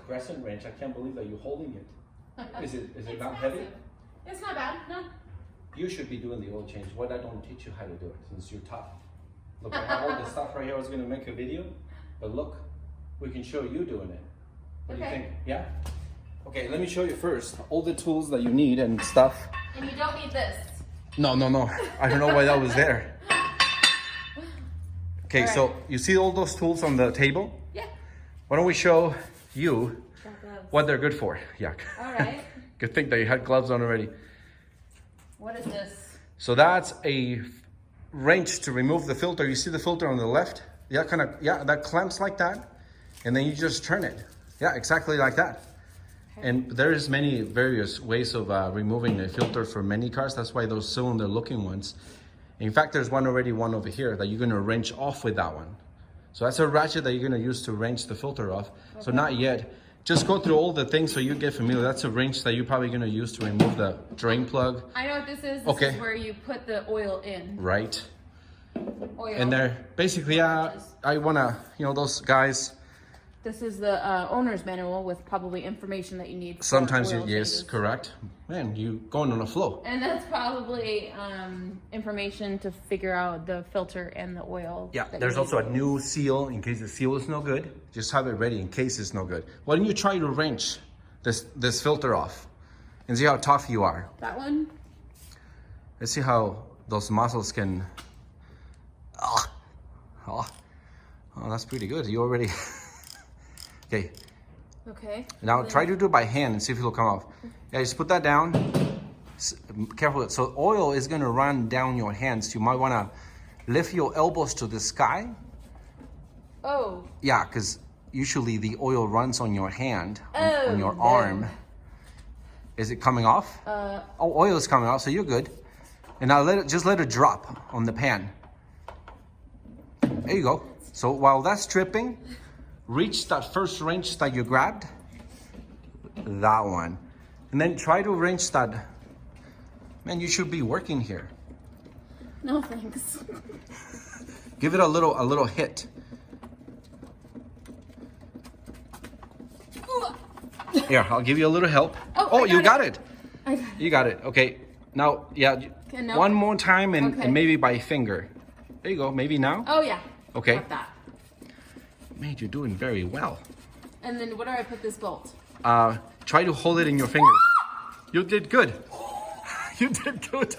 crescent wrench. I can't believe that you're holding it. Is it It's not massive. heavy? It's not bad, no. You should be doing the oil change. What I don't teach you how to do it since you're tough. Look, I have all this stuff right here. I was gonna make a video, but look, we can show you doing it. What do you think? Yeah? Okay, let me show you first all the tools that you need and stuff. And you don't need this. No. I don't know why that was there. Okay, All right. so you see all those tools on the table? Yeah. Why don't we show you Got gloves. what they're good for? Yuck. All right. Good thing that you had gloves on already. What is this? So that's a wrench to remove the filter. You see the filter on the left? Yeah, that clamps like that. And then you just turn it. Yeah, exactly like that. Okay. And there's many various ways of removing a filter for many cars. That's why those cylinder looking ones. In fact, there's one over here that you're gonna wrench off with that one. So that's a ratchet that you're gonna use to wrench the filter off. Okay. So not yet. Just go through all the things so you get familiar. That's a wrench that you're probably gonna use to remove the drain plug. I know what this is. This Okay. is where you put the oil in. Right. Oil. And they're basically, I wanna, those guys, This is the owner's manual with probably information that you need. For sometimes, oil yes, changes. correct. Man, you going on a flow. And that's probably information to figure out the filter and the oil. Yeah, that there's you also need. a new seal in case the seal is no good. Just have it ready in case it's no good. Why don't you try to wrench this filter off and see how tough you are. That one? Let's see how those muscles can, oh, that's pretty good. You already, okay. Okay. Now try to do it by hand and see if it'll come off. Yeah, just put that down. Careful. So oil is gonna run down your hands. You might wanna lift your elbows to the sky. Oh. Yeah, because usually the oil runs on your hand, Oh, on your no. arm. Is it coming off? Oh, oil is coming off, so you're good. And now just let it drop on the pan. There you go. So while that's dripping, reach that first wrench that you grabbed. That one. And then try to wrench that. Man, you should be working here. No thanks. Give it a little hit. Here, I'll give you a little help. Oh, I you got got it. I got You got it. Okay. Now, yeah, Okay, no. one more time and, Okay. and maybe by finger. There you go. Maybe now. Oh yeah. Okay. Got that. Man, you're doing very well. And then where do I put this bolt? Try to hold it in your fingers. You did good. You did good.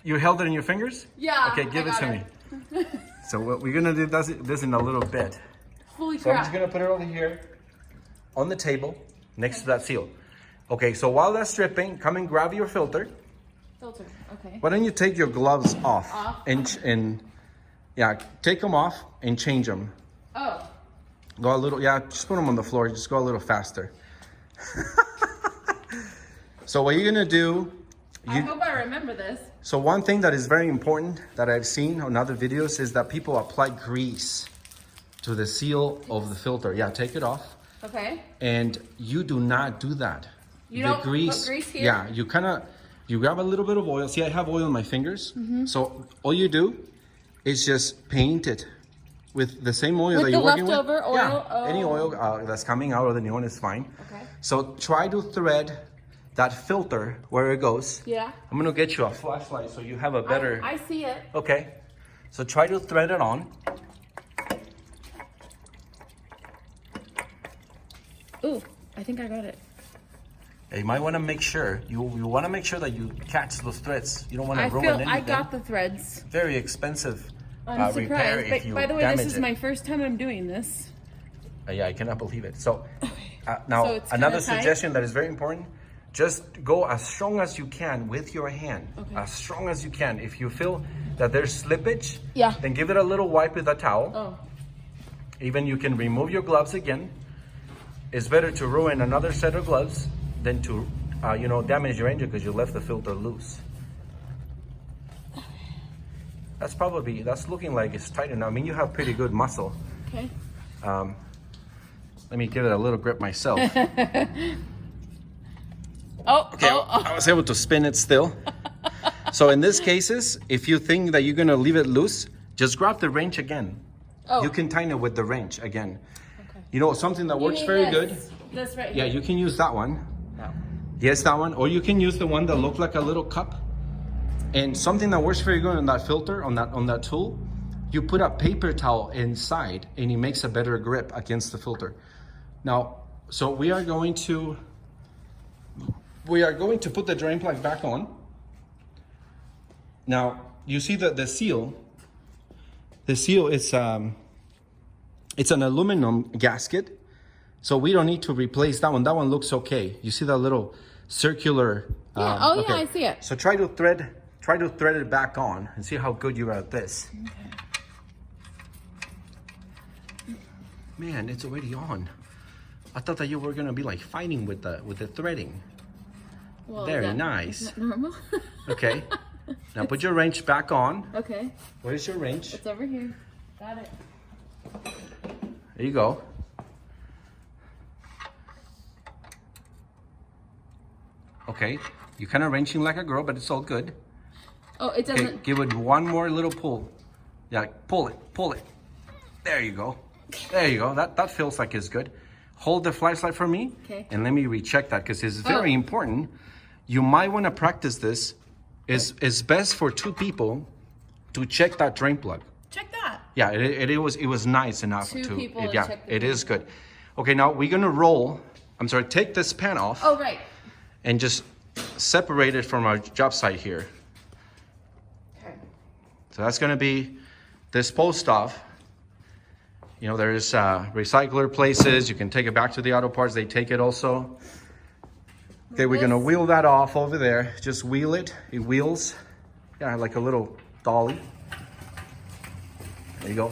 You held it in your fingers? Yeah. Okay, give I it got to me. So what we're gonna do this in a little bit. Holy So I'm crap. just gonna put it over here on the table next to that seal. Okay, so while that's dripping, come and grab your filter. Filter. Okay. Why don't you take your gloves off? Off? And yeah, take them off and change them. Oh. Go a little, yeah, just put them on the floor. Just go a little faster. So what you're gonna do, I hope I remember this. so one thing that is very important that I've seen on other videos is that people apply grease to the seal of the filter. Yeah, take it off. Okay. And you do not do that. You don't put grease here? Yeah, you grab a little bit of oil. See, I have oil on my fingers. So all you do is just paint it with the same oil With that the you're working with. leftover oil? Yeah, any Oh. oil that's coming out of the new one is fine. Okay. So try to thread that filter where it goes. Yeah. I'm gonna get you a flashlight so you have a better. I see it. Okay. So try to thread it on. Ooh, I think I got it. You might want to make sure you want to make sure that you catch those threads. You don't want to I ruin feel anything. I got the threads. Very expensive I'm repair surprised. if you By the way, damage this is it. my first time I'm doing this. Yeah, I cannot believe it. So now So it's another kinda tight? suggestion that is very important: just go as strong as you can with your hand, Okay. as strong as you can. If you feel that there's slippage, Yeah. then give it a little wipe with a towel. Oh. Even you can remove your gloves again. It's better to ruin another set of gloves than to damage your engine because you left the filter loose. That's looking like it's tight enough. I mean, you have pretty good muscle. Okay. Let me give it a little grip myself. Oh. Okay, Oh. I was able to spin it still. So in these cases, if you think that you're gonna leave it loose, just grab the wrench again. Oh. You can tighten it with the wrench again. Okay. You know, something that works need very this. good This right Yeah, here. you can use that one. No. Yes, that one. Or you can use the one that looks like a little cup. And something that works very good on that filter, on that tool, you put a paper towel inside and it makes a better grip against the filter. Now, so we are going to put the drain plug back on. Now, you see that the seal is it's an aluminum gasket. So we don't need to replace that one. That one looks okay. You see that little circular Yeah. Oh, okay. yeah, I see it. So try to thread it back on and see how good you are at this. Okay. Man, it's already on. I thought that you were gonna be like fighting with the threading. Well, Very nice. Is that normal? Okay. Now put your wrench back on. Okay. Where's your wrench? It's over here. Got it. There you go. Okay. You're kind of wrenching like a girl, but it's all good. Oh, it doesn't. Okay, give it one more little pull. Yeah, pull it. There you go. There you go. That feels like it's good. Hold the flashlight for me. Okay. And let me recheck that because it's very important. You might want to practice this. It's best for two people to check that drain plug. Check that. Yeah, it was nice enough Two to people to yeah, check the it drain is good. Okay, now we're gonna roll. I'm sorry, take this pan off Oh, right. and just separate it from our job site here. Okay. So that's gonna be disposed of. You know, there's recycler places. You can take it back to the auto parts. They take it also. Okay, we're gonna wheel that off over there. Just wheel it. It wheels. Yeah, like a little dolly. There you go.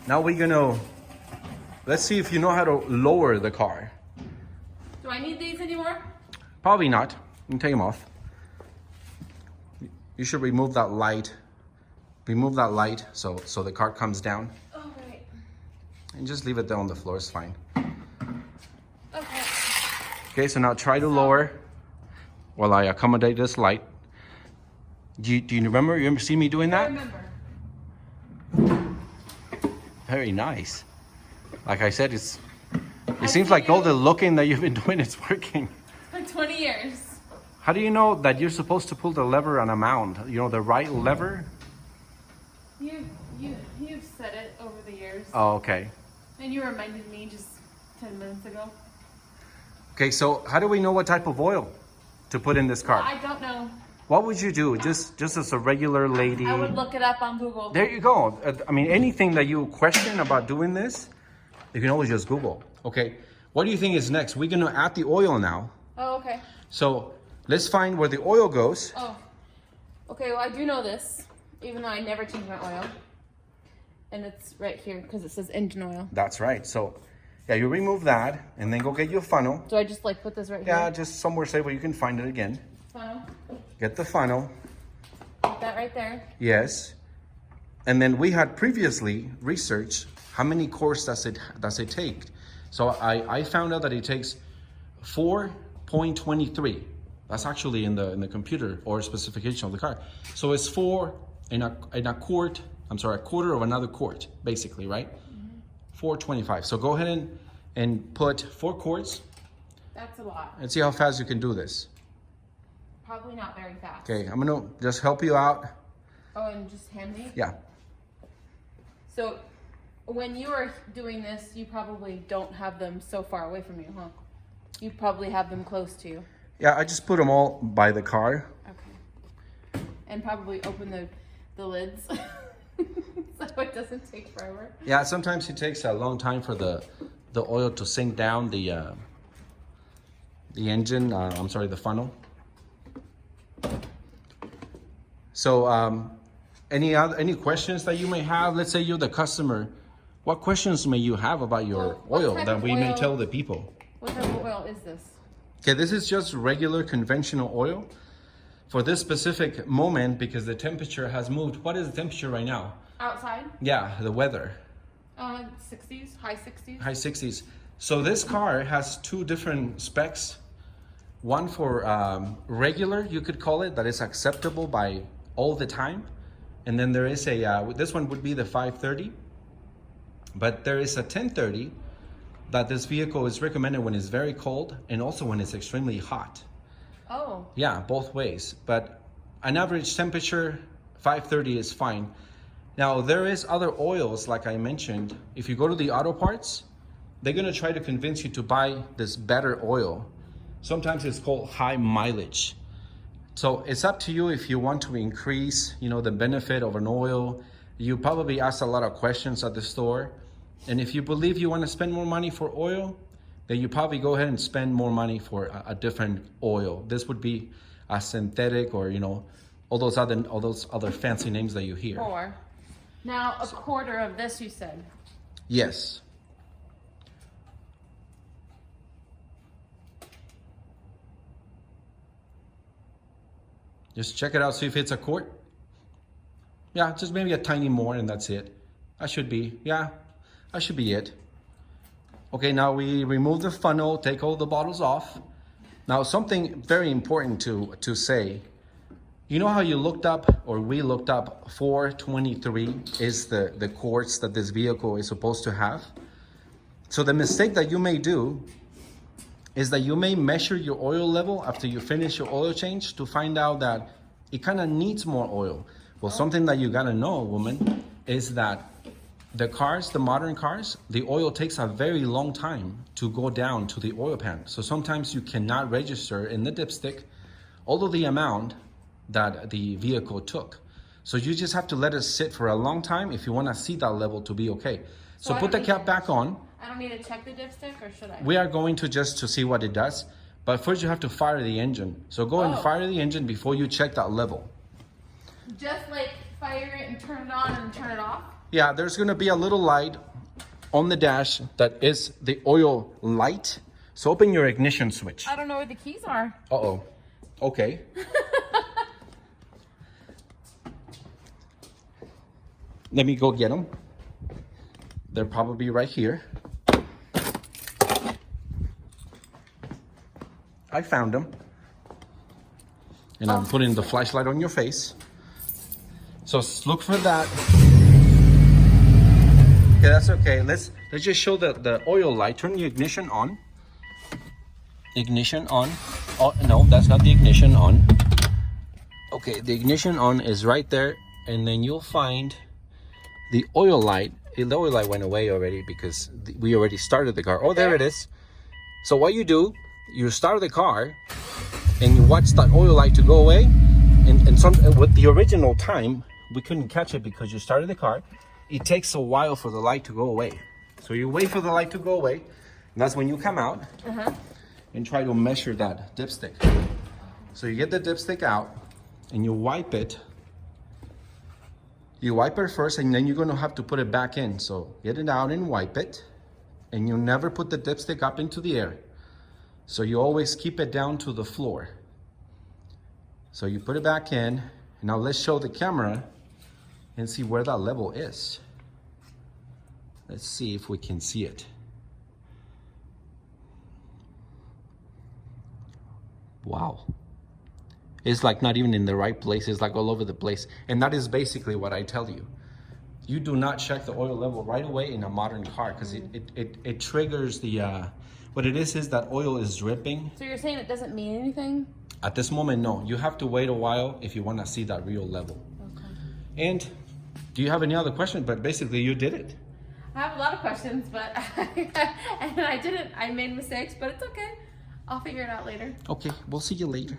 Now we're gonna, let's see if you know how to lower the car. Do I need these anymore? Probably not. You can take them off. You should remove that light. Remove that light so the car comes down. Oh, right. And just leave it there on the floor, it's fine. Okay. Okay, so now try to lower while I accommodate this light. Do you remember? You ever see me doing I that? remember. Very nice. Like I said, it seems like all the looking that you've been doing is working. For 20 years. How do you know that you're supposed to pull the lever on a mound? You know, the right lever? You've said it over the years. Oh, okay. And you reminded me just 10 minutes ago. Okay, so how do we know what type of oil to put in this car? I don't know. What would you do? Just as a regular lady? I would look it up on Google. There you go. I mean, anything that you question about doing this, you can always just Google. Okay, what do you think is next? We're gonna add the oil now. Oh, okay. So let's find where the oil goes. Oh. Okay, well, I do know this, even though I never change my oil. And it's right here because it says engine oil. That's right. So yeah, you remove that and then go get your funnel. Do I just like put this right Yeah, here? just somewhere safe where you can find it again. Funnel. Get the funnel. Put that right there. Yes. And then we had previously researched how many quarts does it take. So I found out that it takes 4.23. That's actually in the computer or specification of the car. So it's 4 and a quart. I'm sorry, a quarter of another quart, basically, right? 4.25. So go ahead and put 4 quarts That's a lot. and see how fast you can do this. Probably not very fast. Okay, I'm gonna just help you out. Oh, and just hand me? Yeah. So when you are doing this, you probably don't have them so far away from you, huh? You probably have them close to you. Yeah, I just put them all by the car. Okay. And probably open the lids so it doesn't take forever. Yeah, sometimes it takes a long time for the oil to sink down the engine. The funnel. So, any questions that you may have? Let's say you're the customer. What questions may you have about your What oil type that of we may oil- tell the people? What type of oil is this? Okay, this is just regular conventional oil for this specific moment because the temperature has moved. What is the temperature right now? Outside? Yeah, the weather. 60s, high 60s. High 60s. So this car has 2 different specs. One for regular, you could call it, that is acceptable by all the time. And then there is a, this one would be the 530. But there is a 1030 that this vehicle is recommended when it's very cold and also when it's extremely hot. Oh. Yeah, both ways. But an average temperature, 530 is fine. Now, there is other oils, like I mentioned. If you go to the auto parts, they're gonna try to convince you to buy this better oil. Sometimes it's called high mileage. So it's up to you if you want to increase, the benefit of an oil. You probably ask a lot of questions at the store. And if you believe you want to spend more money for oil, then you probably go ahead and spend more money for a different oil. This would be a synthetic or, all those other fancy names that you hear. More. Now, a quarter of this, you said. Yes. Just check it out, see if it's a quart. Yeah, just maybe a tiny more and that's it. That should be it. Okay, now we remove the funnel, take all the bottles off. Now, something very important to say. You know how you looked up, or we looked up, 423 is the quarts that this vehicle is supposed to have? So the mistake that you may do is that you may measure your oil level after you finish your oil change to find out that it kind of needs more oil. Well, something that you gotta know, woman, is that the modern cars, the oil takes a very long time to go down to the oil pan. So sometimes you cannot register in the dipstick all of the amount that the vehicle took. So you just have to let it sit for a long time if you wanna see that level to be okay. So put the cap back on. I don't need to check the dipstick, or should I? We are going to see what it does, but first you have to fire the engine. So go and fire the engine before you check that level. Just like fire it and turn it on and turn it off? Yeah, there's gonna be a little light on the dash that is the oil light. So open your ignition switch. I don't know where the keys are. Uh-oh. Okay. Let me go get them. They're probably right here. I found them. And I'm putting the flashlight on your face. So look for that. Okay, that's okay. Let's just show the oil light. Turn the ignition on. Ignition on. Oh, no, that's not the ignition on. Okay, the ignition on is right there. And then you'll find the oil light. The oil light went away already because we already started the car. Oh, there it is. So what you do, you start the car and you watch that oil light to go away. And with the original time, we couldn't catch it because you started the car. It takes a while for the light to go away. So you wait for the light to go away. And that's when you come out and try to measure that dipstick. So you get the dipstick out and you wipe it. You wipe it first and then you're gonna have to put it back in. So get it out and wipe it. And you never put the dipstick up into the air. So you always keep it down to the floor. So you put it back in. Now let's show the camera and see where that level is. Let's see if we can see it. Wow. It's like not even in the right place. It's like all over the place. And that is basically what I tell you. You do not check the oil level right away in a modern car because it triggers the, what it is that oil is dripping. So you're saying it doesn't mean anything? At this moment, no. You have to wait a while if you want to see that real level. Okay. And do you have any other questions? But basically you did it. I have a lot of questions, but I made mistakes, but it's okay. I'll figure it out later. Okay, we'll see you later.